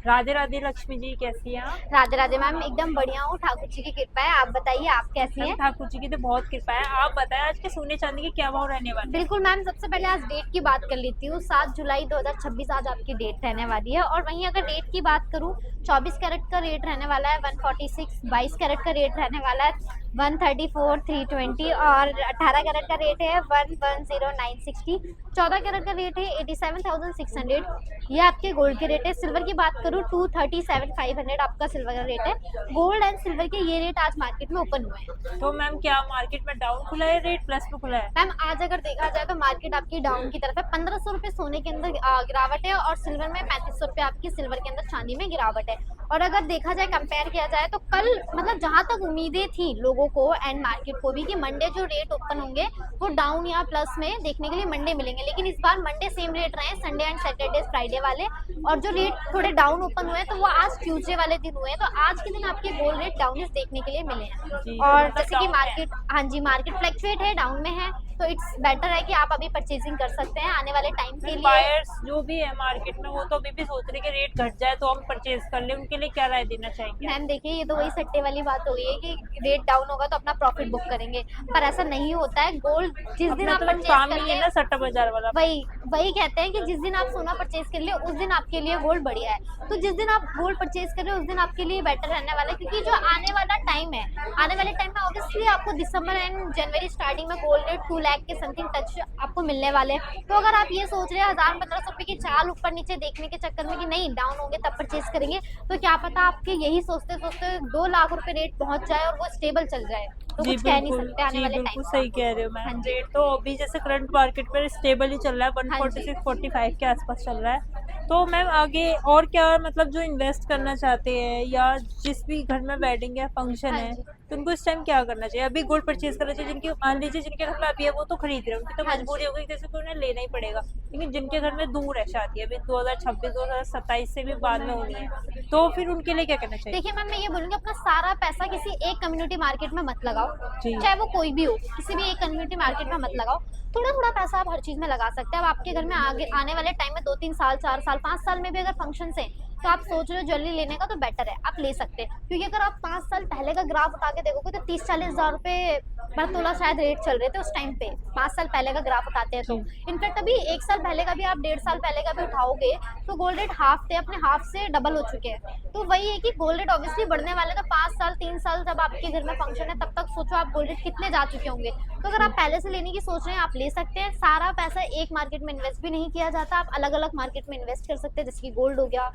राधे राधे लक्ष्मी जी, कैसी हैं आप? राधे राधे मैम, एकदम बढ़िया हूँ। ठाकुर जी की कृपा है। आप बताइए, आप कैसी मैम हैं? ठाकुर जी की तो बहुत कृपा है। आप बताएं आज के सोने चांदी के क्या भाव रहने वाले हैं? बिल्कुल मैम, सबसे पहले आज डेट की बात कर लेती हूँ। 7 जुलाई 2026 आज आपकी डेट रहने वाली है। और वहीं अगर रेट की बात करूँ, 24 कैरेट का रेट रहने वाला है 146, 22 कैरेट का रेट रहने वाला है 134 320, और 18 कैरेट का रेट है 110960, 14 कैरेट का रेट है 87,600। ये आपके गोल्ड के रेट है। सिल्वर की बात करूँ 237,500 आपका सिल्वर का रेट है। गोल्ड एंड सिल्वर के ये रेट आज मार्केट में ओपन हुए हैं। तो मैम क्या मार्केट में डाउन खुला है, रेट प्लस में खुला है? मैम आज अगर देखा जाए तो मार्केट आपकी डाउन की तरफ है। 1500 रुपए सोने के अंदर गिरावट है, और सिल्वर में 3500 रुपए आपकी सिल्वर के अंदर चांदी में गिरावट है। और अगर देखा जाए, कंपेयर किया जाए, तो कल मतलब जहां तक उम्मीदें थी लोगों को एंड मार्केट को भी कि मंडे जो रेट ओपन होंगे वो डाउन या प्लस में देखने के लिए मंडे मिलेंगे, लेकिन इस बार मंडे सेम रेट रहे, संडे एंड सैटरडे फ्राइडे वाले। और जो रेट थोड़े डाउन ओपन हुए तो वो आज ट्यूसडे वाले दिन हुए हैं, तो आज के दिन आपके गोल्ड रेट डाउन देखने के लिए मिले हैं। जी, तो और मतलब जैसे कि डाउन है। मार्केट, हाँ जी, मार्केट फ्लक्चुएट है, डाउन में है, तो इट्स बेटर है कि आप अभी परचेजिंग कर सकते हैं आने वाले टाइम के लिए। बायर्स जो भी है मार्केट में वो तो अभी भी सोच रहे कि रेट घट जाए तो हम परचेज कर ले, उनके लिए क्या राय देना चाहेंगे आप? मैम देखिए, ये तो वही सट्टे वाली बात हो गई है कि रेट डाउन होगा तो अपना प्रॉफिट बुक करेंगे, पर ऐसा नहीं होता है। गोल्ड जिस दिन अपना आप तो परचेज काम कर ही ले, है ना सट्टा बाजार वाला। वही वही कहते हैं कि जिस दिन आप सोना परचेज कर ले उस दिन आपके लिए गोल्ड बढ़िया है। तो जिस दिन आप गोल्ड परचेज कर रहे हो उस दिन आपके लिए बेटर रहने वाला है, क्योंकि जो आने वाला टाइम है, आने वाले टाइम में ऑब्वियसली आपको दिसंबर एंड जनवरी स्टार्टिंग में गोल्ड रेट 2 लाख के समथिंग टच आपको मिलने वाले हैं। तो अगर आप ये सोच रहे हैं 1000-1500 रुपए की चाल ऊपर नीचे देखने के चक्कर में कि नहीं डाउन होंगे तब परचेज करेंगे, तो क्या पता आपके यही सोचते सोचते 2 लाख रुपए रेट पहुंच जाए और वो स्टेबल चल जाए, तो जी कुछ कह नहीं बिल्कुल, सकते आने जी वाले बिल्कुल टाइम सही का। कह रहे हो हाँ मैम। जी, रेट तो अभी जैसे करंट मार्केट में स्टेबल ही चल रहा है, हाँ जी। 146 45 के आसपास चल रहा है। तो मैम आगे और क्या, मतलब जो इन्वेस्ट करना चाहते हैं या जिस भी घर में वेडिंग है, फंक्शन हाँ है, जी, तो उनको इस टाइम क्या करना चाहिए? अभी गोल्ड परचेज करना चाहिए? जिनकी मान लीजिए जिनके घर में अभी है वो तो खरीद रहे हैं, उनकी तो हाँ मजबूरी जी। हो गई जैसे कि उन्हें लेना ही पड़ेगा। लेकिन जिनके घर में दूर है शादी, अभी 2026 2027 से भी बाद में होनी है, तो फिर उनके लिए क्या करना चाहिए? देखिए मैम, मैं ये बोलूंगी, अपना सारा पैसा किसी एक कम्युनिटी मार्केट में मत लगाओ, जी चाहे वो कोई भी हो, किसी भी एक कम्युनिटी मार्केट में मत लगाओ। थोड़ा थोड़ा पैसा आप हर चीज में लगा सकते हैं। अब आपके घर में आगे आने वाले टाइम में 2-3 साल, 4 साल, 5 साल में भी अगर फंक्शन है तो आप सोच रहे हो ज्वेलरी लेने का, तो बेटर है आप ले सकते हैं। क्योंकि अगर आप 5 साल पहले का ग्राफ उठा के देखोगे तो 30-40 हजार रुपए पर तोला शायद रेट चल रहे थे उस टाइम पे। 5 साल पहले का ग्राफ उठाते हैं तो जी इनफैक्ट अभी 1 साल पहले का भी, आप 1.5 साल पहले का भी उठाओगे तो गोल्ड रेट हाफ थे, अपने हाफ से डबल हो चुके हैं। तो वही है कि गोल्ड रेट ऑब्वियसली बढ़ने वाले, तो 5 साल 3 साल जब आपके घर में फंक्शन है तब तक सोचो आप गोल्ड रेट कितने जा चुके होंगे। तो अगर आप पहले से लेने की सोच रहे हैं आप ले सकते हैं। सारा पैसा एक मार्केट में इन्वेस्ट भी नहीं किया जाता, आप अलग अलग मार्केट में इन्वेस्ट कर सकते हैं, जैसे कि गोल्ड हो गया,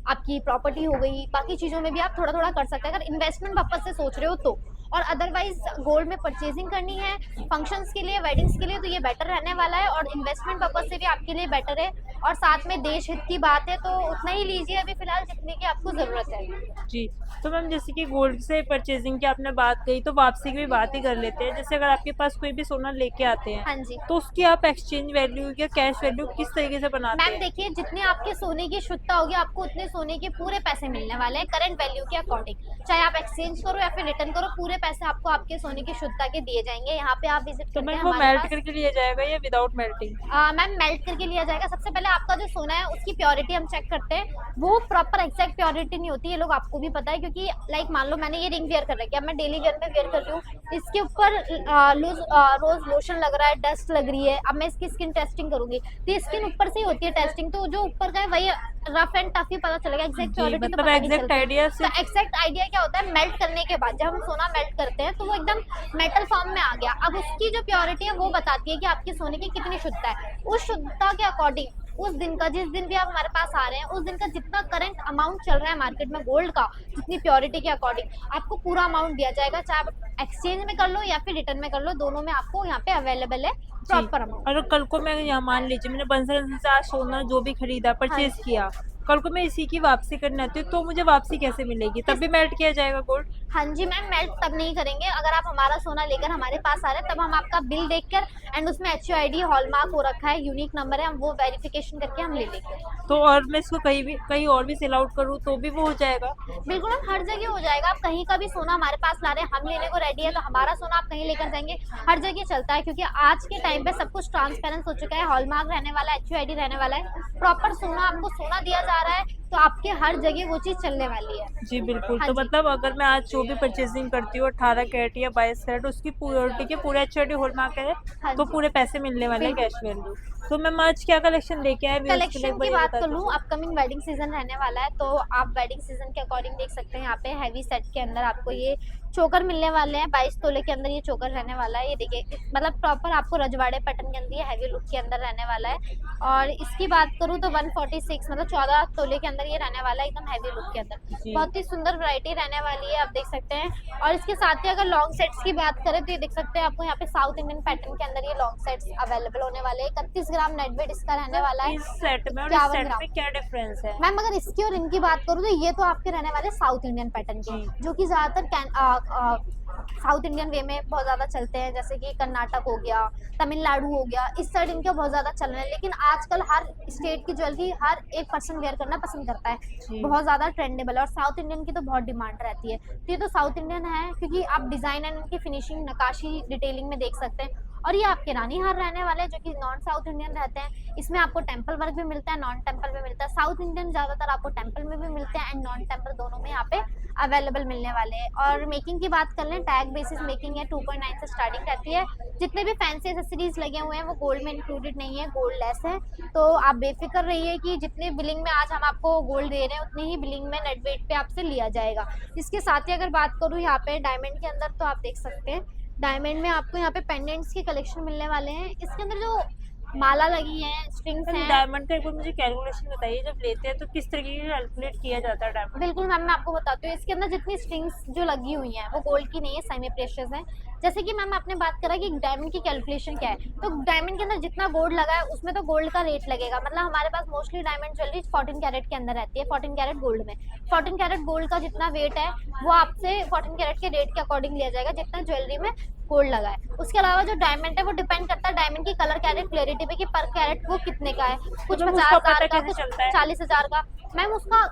आपकी प्रॉपर्टी हो गई, बाकी चीजों में भी आप थोड़ा थोड़ा कर सकते हैं अगर इन्वेस्टमेंट पर्पज से सोच रहे हो तो। और अदरवाइज गोल्ड में परचेजिंग करनी है फंक्शंस के लिए, वेडिंग्स के लिए, तो ये बेटर रहने वाला है, और इन्वेस्टमेंट पर्पज से भी आपके लिए बेटर है। और साथ में देश हित की बात है तो उतना ही लीजिए अभी फिलहाल जितने की आपको जरूरत है। जी। तो मैम जैसे कि गोल्ड से परचेजिंग की आपने बात कही, तो वापसी की भी बात ही कर लेते हैं। जैसे अगर आपके पास कोई भी सोना लेके आते हैं हाँ जी तो उसकी आप एक्सचेंज वैल्यू या कैश वैल्यू किस तरीके से बनाते मैम, हैं? देखिए जितने आपके सोने की शुद्धता होगी आपको उतने सोने के पूरे पैसे मिलने वाले हैं करंट वैल्यू के अकॉर्डिंग। चाहे आप एक्सचेंज करो या फिर रिटर्न करो, पूरे पैसे आपको आपके सोने की शुद्धता के दिए जाएंगे। यहाँ पे आप विजिट तो करते हैं मैम वो हमारे मेल्ट पास। करके लिया जाएगा या विदाउट मेल्टिंग? मैम मेल्ट करके लिया जाएगा। सबसे पहले आपका जो सोना है उसकी प्योरिटी हम चेक करते हैं, वो प्रॉपर एग्जैक्ट प्योरिटी नहीं होती, ये लोग आपको भी पता है, क्योंकि लाइक मान लो मैंने ये रिंग वेयर कर रखी है, अब मैं डेली वेयर में वेयर कर रही हूँ, इसके ऊपर रोज लोशन लग रहा है, डस्ट लग रही है, अब मैं इसकी स्किन टेस्टिंग करूंगी तो स्किन ऊपर से ही होती है टेस्टिंग, तो जो ऊपर का है वही रफ एंड टफ ही पता चलेगा, एग्जैक्ट जी, प्योरिटी तो मतलब पता नहीं एग्जैक्ट चलता। आइडिया तो सिर्फ। एग्जैक्ट आइडिया क्या होता है, मेल्ट करने के बाद जब हम सोना मेल्ट करते हैं तो वो एकदम मेटल फॉर्म में आ गया, अब उसकी जो प्योरिटी है वो बताती है कि आपकी सोने की कितनी शुद्धता है। उस शुद्धता के अकॉर्डिंग उस दिन का, जिस दिन भी आप हमारे पास आ रहे हैं उस दिन का जितना करंट अमाउंट चल रहा है मार्केट में गोल्ड का, जितनी प्योरिटी के अकॉर्डिंग आपको पूरा अमाउंट दिया जाएगा, चाहे आप एक्सचेंज में कर लो या फिर रिटर्न में कर लो, दोनों में आपको यहाँ पे अवेलेबल है जी। Proper amount. और कल को मैं यहाँ मान लीजिए मैंने बंसर से आज सोना जो भी खरीदा, हाँ परचेज जी। किया, कल को मैं इसी की वापसी करनी आती है तो मुझे वापसी कैसे मिलेगी? तब भी मेल्ट किया जाएगा गोल्ड? हाँ जी मैम, मेल्ट तब नहीं करेंगे, अगर आप हमारा सोना लेकर हमारे पास आ रहे हैं तब हम आपका बिल देखकर एंड उसमें HUID हॉलमार्क हो रखा है, यूनिक नंबर है, हम वो वेरिफिकेशन करके हम ले लेंगे। तो और मैं इसको कहीं और भी सेल आउट करूँ तो भी वो हो जाएगा? बिल्कुल मैम, हर जगह हो जाएगा। आप कहीं का भी सोना हमारे पास ला रहे हैं, हम लेने को रेडी है, तो हमारा सोना आप कहीं लेकर जाएंगे, हर जगह चलता है, क्योंकि आज के टाइम पे सब कुछ ट्रांसपेरेंट हो चुका है, हॉलमार्क रहने वाला है, HUID रहने वाला है, प्रॉपर सोना आपको सोना दिया जा रहा है, तो आपके हर जगह वो चीज़ चलने वाली है। जी बिल्कुल। हाँ तो जी। मतलब अगर मैं आज जो भी परचेजिंग करती हूँ 18 कैरेट या 22 कैरेट, उसकी प्योरिटी के पूरे एचओडी हॉलमार्क है, हाँ तो जी, पूरे पैसे मिलने वाले हैं, बिल्कुल। Cash value. तो मैम आज क्या कलेक्शन लेके आए व्यूअर्स के लिए, कलेक्शन एक की बार ये बात बता कर लूँ, दीजिए। अपकमिंग वेडिंग सीजन रहने वाला है, तो आप वेडिंग सीजन के अकॉर्डिंग देख सकते हैं। यहाँ पे हैवी सेट के अंदर आपको ये चोकर मिलने वाले हैं। 22 तोले के अंदर ये चोकर रहने वाला है। ये देखिए, मतलब प्रॉपर आपको रजवाड़े पैटर्न के अंदर ये हैवी लुक के अंदर रहने वाला है। और इसकी बात करूँ तो 146 मतलब 14 तोले के अंदर ये रहने वाला है, एकदम हैवी लुक के अंदर। जी बहुत ही सुंदर वैरायटी रहने वाली है, आप देख सकते हैं। और इसके साथ ही अगर लॉन्ग सेट्स की बात करें तो ये देख सकते हैं, आपको यहाँ पे साउथ इंडियन पैटर्न के अंदर ये लॉन्ग सेट्स अवेलेबल होने वाले हैं। 31 ग्राम नेट वेट इसका रहने वाला है। इस सेट में और इस 51 सेट ग्राम। में क्या डिफरेंस है? मैम अगर इसकी और इनकी बात करूँ तो ये तो आपके रहने वाले साउथ इंडियन पैटर्न के, जी। जो कि ज़्यादातर साउथ इंडियन वे में बहुत ज़्यादा चलते हैं, जैसे कि कर्नाटक हो गया, तमिलनाडु हो गया, इस साइड इनके बहुत ज़्यादा चल रहे हैं। लेकिन आजकल हर स्टेट की ज्वेलरी हर एक पर्सन वेयर करना पसंद करता है, जी। बहुत ज़्यादा ट्रेंडेबल है। और साउथ इंडियन की तो बहुत डिमांड रहती है, तो ये तो साउथ इंडियन है, क्योंकि आप डिज़ाइन एंड इनकी फिनिशिंग नक्काशी डिटेलिंग में देख सकते हैं। और ये आपके रानी हार रहने वाले हैं, जो कि नॉन साउथ इंडियन रहते हैं। इसमें आपको टेम्पल वर्क भी मिलता है, नॉन टेम्पल में मिलता है। साउथ इंडियन ज़्यादातर आपको टेम्पल में भी मिलते हैं एंड नॉन टेम्पल दोनों में यहाँ पे अवेलेबल मिलने वाले हैं। और मेकिंग की बात कर लें, टैग बेसिस मेकिंग है, 2.9 से स्टार्टिंग रहती है। जितने भी फैंसी एक्सेसरीज लगे हुए हैं वो गोल्ड में इंक्लूडेड नहीं है, गोल्ड लेस है। तो आप बेफिक्र रहिए कि जितने बिलिंग में आज हम आपको गोल्ड दे रहे हैं, उतनी ही बिलिंग में नेट वेट पे आपसे लिया जाएगा। इसके साथ ही अगर बात करूँ यहाँ पे डायमंड के अंदर, तो आप देख सकते हैं डायमंड में आपको यहाँ पे पेंडेंट्स के कलेक्शन मिलने वाले हैं। इसके अंदर जो माला लगी है, स्ट्रिंग्स हैं। डायमंड का एक बार मुझे कैलकुलेशन बताइए, जब लेते हैं तो किस तरीके से कैलकुलेट किया जाता है डायमंड? बिल्कुल मैम, मैं आपको बताती हूँ। इसके अंदर जितनी स्ट्रिंग्स जो लगी हुई हैं वो गोल्ड की नहीं है, सेमी प्रेशियस है। जैसे कि मैम आपने बात करा कि डायमंड की कैलकुलेशन क्या है, तो डायमंड के अंदर जितना गोल्ड लगा है उसमें तो गोल्ड का रेट लगेगा। मतलब हमारे पास मोस्टली डायमंड ज्वेलरी 14 कैरेट के अंदर रहती है, 14 कैरेट गोल्ड में। 14 कैरेट गोल्ड का जितना वेट है वो आपसे 14 कैरेट के रेट के अकॉर्डिंग लिया जाएगा, जितना ज्वेलरी में गोल्ड लगा है। उसके अलावा जो डायमंड है वो डिपेंड करता है डायमंड की कलर कैरेट क्लियरिटी पे, कि पर कैरेट वो कितने का है। कुछ मतलब 50,000 उसका पता का, कैसे कुछ चलता है? 40,000 का। मैम उसका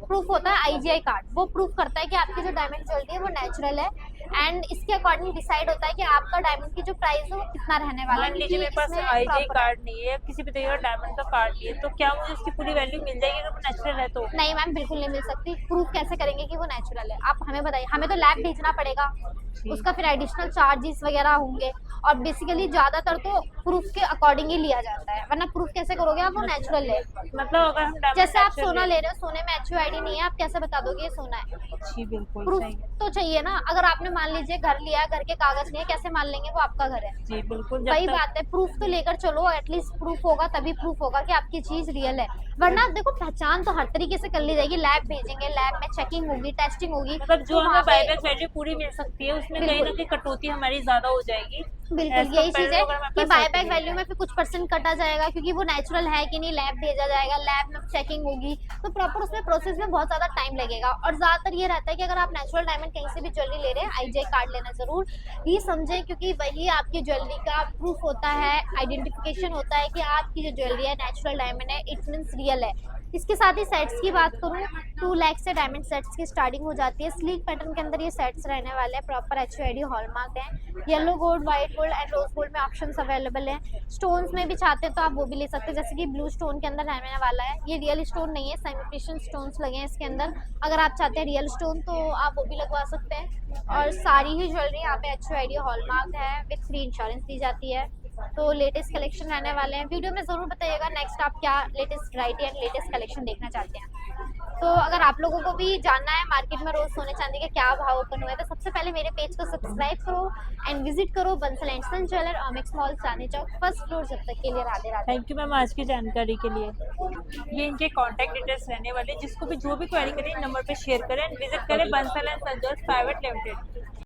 प्रूफ होता है आईजीआई कार्ड, वो प्रूफ करता है कि आपकी जो डायमंड ज्वेलरी है वो नेचुरल है। एंड इसके अकॉर्डिंग डिसाइड होता है कि आपका डायमंड की जो प्राइस है वो कितना रहने वाला है। मान लीजिए मेरे पास इसमें आईजीआई proper है। कार्ड नहीं है, किसी भी तरीके का डायमंड का कार्ड नहीं है, तो क्या मुझे उसकी पूरी वैल्यू मिल जाएगी अगर वो नेचुरल है तो? नहीं मैम, बिल्कुल नहीं मिल सकती। प्रूफ कैसे करेंगे कि वो नेचुरल है? आप हमें बताइए, हमें तो लैब भेजना पड़ेगा, उसका फिर एडिशनल चार्जेस वगैरह होंगे। और बेसिकली ज्यादातर तो प्रूफ के अकॉर्डिंग ही लिया जाता है, वरना प्रूफ कैसे करोगे आप वो नेचुरल है? मतलब अगर हम डायमंड जैसे आप नेचुरल सोना ले रहे हो, सोने में HUID नहीं है, आप कैसे बता दोगे ये सोना है? जी बिल्कुल प्रूफ सही है। तो चाहिए ना। अगर आपने मान लीजिए घर लिया है, घर के कागज नहीं है, कैसे मान लेंगे वो आपका घर है? जी बिल्कुल। जब वही तक बात है, प्रूफ तो लेकर चलो, एटलीस्ट प्रूफ होगा तभी प्रूफ होगा कि आपकी चीज रियल है। वरना देखो, पहचान तो हर तरीके से कर ली जाएगी, लैब भेजेंगे, लैब में चेकिंग होगी, टेस्टिंग होगी। मतलब जो तो हमें वहाँ पे बायबैक वैल्यू पूरी मिल सकती है, उसमें कहीं ना बिल्कुल। कहीं कटौती हमारी ज्यादा हो जाएगी। बिल्कुल As यही compared चीज है to अगर हमारे कि पास बायबैक certificate वैल्यू है। में फिर कुछ परसेंट कटा जाएगा, क्योंकि वो नेचुरल है कि नहीं, लैब भेजा जाएगा, लैब में चेकिंग होगी, तो प्रॉपर उसमें प्रोसेस में बहुत ज्यादा टाइम लगेगा। और ज्यादातर ये रहता है कि अगर आप नेचुरल डायमंड कहीं से भी ज्वेलरी ले रहे हैं, आईजीआई कार्ड लेना जरूर ही समझें, क्योंकि वही आपकी ज्वेलरी का प्रूफ होता है, आइडेंटिफिकेशन होता है कि आपकी जो ज्वेलरी है नेचुरल डायमंड है, इट मीन्स रियल है। इसके साथ ही सेट्स की बात करूँ, 2 लाख से डायमंड सेट्स की स्टार्टिंग हो जाती है। स्लीक पैटर्न के अंदर ये सेट्स रहने वाले हैं, प्रॉपर HUID हॉलमार्क है। Yellow gold, white gold and rose gold में ऑप्शंस अवेलेबल हैं। स्टोन्स में भी चाहते हैं तो आप वो भी ले सकते हैं, जैसे कि ब्लू स्टोन के अंदर रहने वाला है। ये रियल स्टोन नहीं है, सेमी प्रेशियस स्टोन्स लगे हैं इसके अंदर। अगर आप चाहते हैं रियल स्टोन तो आप वो भी लगवा सकते हैं। और सारी ही ज्वेलरी यहाँ पे HUID हॉलमार्क है, विथ फ्री इंश्योरेंस दी जाती है। तो लेटेस्ट कलेक्शन रहने वाले हैं। वीडियो में ज़रूर बताइएगा नेक्स्ट आप क्या latest variety and latest collection देखना चाहते हैं। तो अगर आप लोगों को भी जानना है मार्केट में रोज सोने चांदी के क्या भाव ओपन हुए, तो सबसे पहले मेरे पेज को सब्सक्राइब करो एंड विजिट करो Bansal and son jeweller, Omaxe mall, Chandni Chowk, first floor. जब तक के लिए Radhe Radhe. Thank you ma'am आज की जानकारी के लिए। ये इनके कॉन्टैक्ट डिटेल्स रहने वाले, जिसको भी जो भी क्वेरी करें नंबर पे शेयर करें एंड विजिट करें Bansal and son jewellers private limited.